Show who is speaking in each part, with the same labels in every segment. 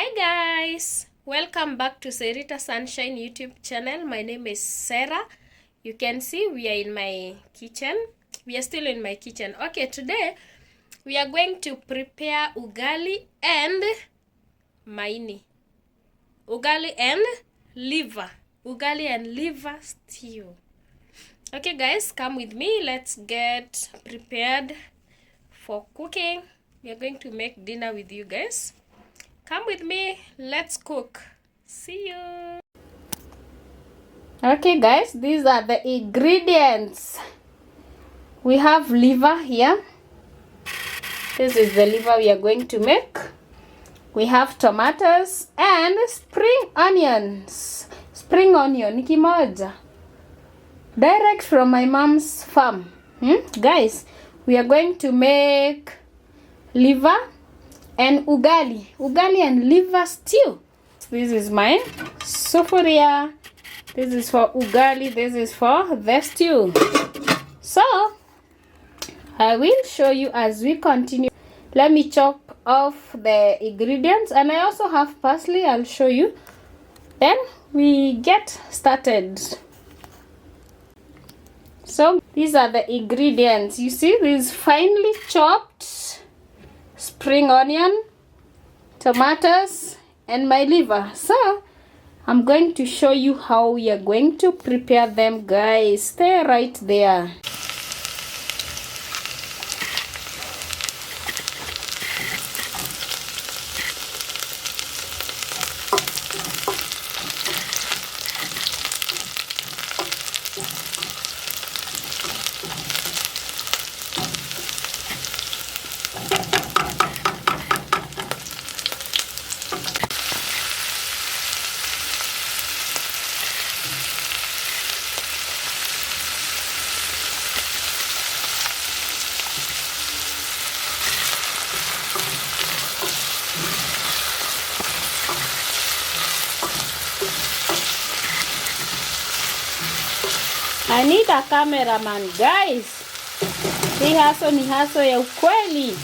Speaker 1: Hi guys, welcome back to Serita Sunshine YouTube channel. My name is Sarah. You can see we are in my kitchen. We are still in my kitchen. Okay, today we are going to prepare ugali and maini. Ugali and liver. Ugali and liver stew. Okay guys, come with me. Let's get prepared for cooking. We are going to make dinner with you guys. Come with me, let's cook. See you. Okay guys, these are the ingredients. We have liver here. This is the liver we are going to make. We have tomatoes and spring onions. Spring onion kimoja. Direct from my mom's farm. Guys, we are going to make liver and ugali and liver stew. This is my sufuria. This is for ugali, this is for the stew. So I will show you as we continue. Let me chop off the ingredients, and I also have parsley. I'll show you. Then we get started. So these are the ingredients. You see, this finely chopped spring onion, tomatoes, and my liver. So I'm going to show you how we are going to prepare them, guys. Stay right there. I need a cameraman, guys. Hii haso ni haso ya ukweli.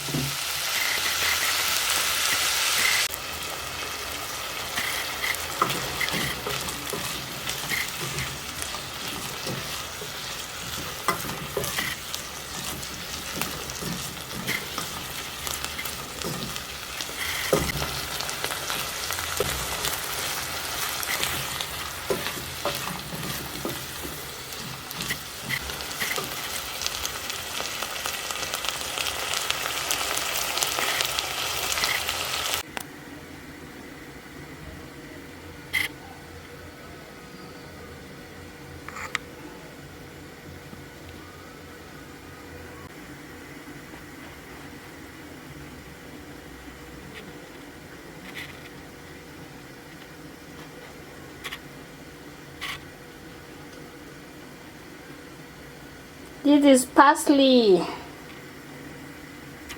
Speaker 1: This is parsley.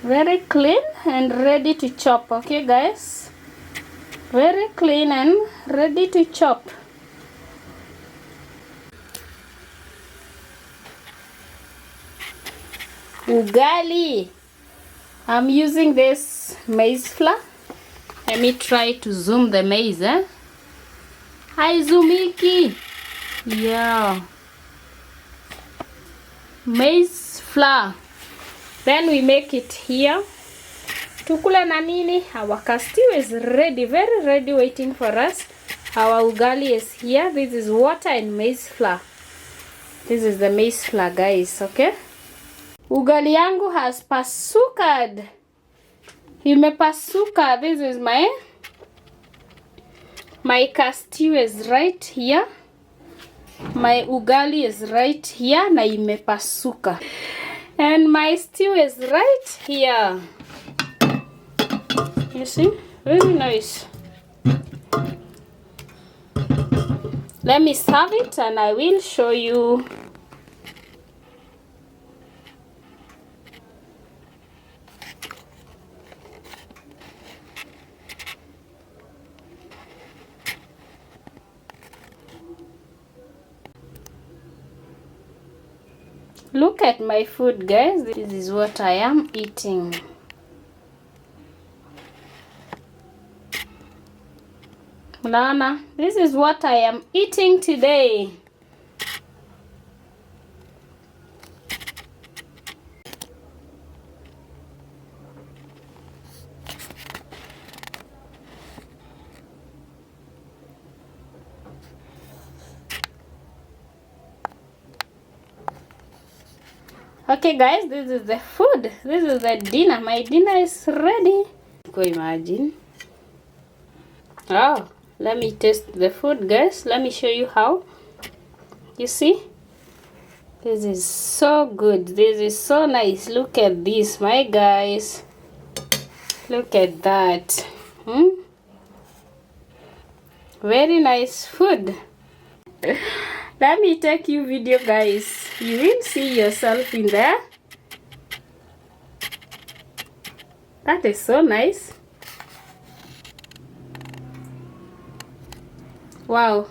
Speaker 1: Very clean and ready to chop. Okay guys, very clean and ready to chop. Ugali. I'm using this maize flour. Let me try to zoom the maize. Hi zoomiki. Yeah. Maize flour. Then we make it here. Tukula na nini? Our stew is ready, very ready, waiting for us. Our ugali is here. This is water and maize flour. This is the maize flour, guys. Okay. Ugali yangu has pasukad. Imepasuka. This is my stew is right here. My ugali is right here na imepasuka. And my stew is right here. You see? Very nice. Let me serve it and I will show you. Look at my food, guys. This is what I am eating. Nana, this is what I am eating today. Okay guys, this is the food. This is the dinner. My dinner is ready. Go imagine. Oh, let me taste the food, guys. Let me show you how. You see? This is so good. This is so nice. Look at this, my guys. Look at that. Very nice food. Let me take you video, guys. You will see yourself in there. That is so nice. Wow.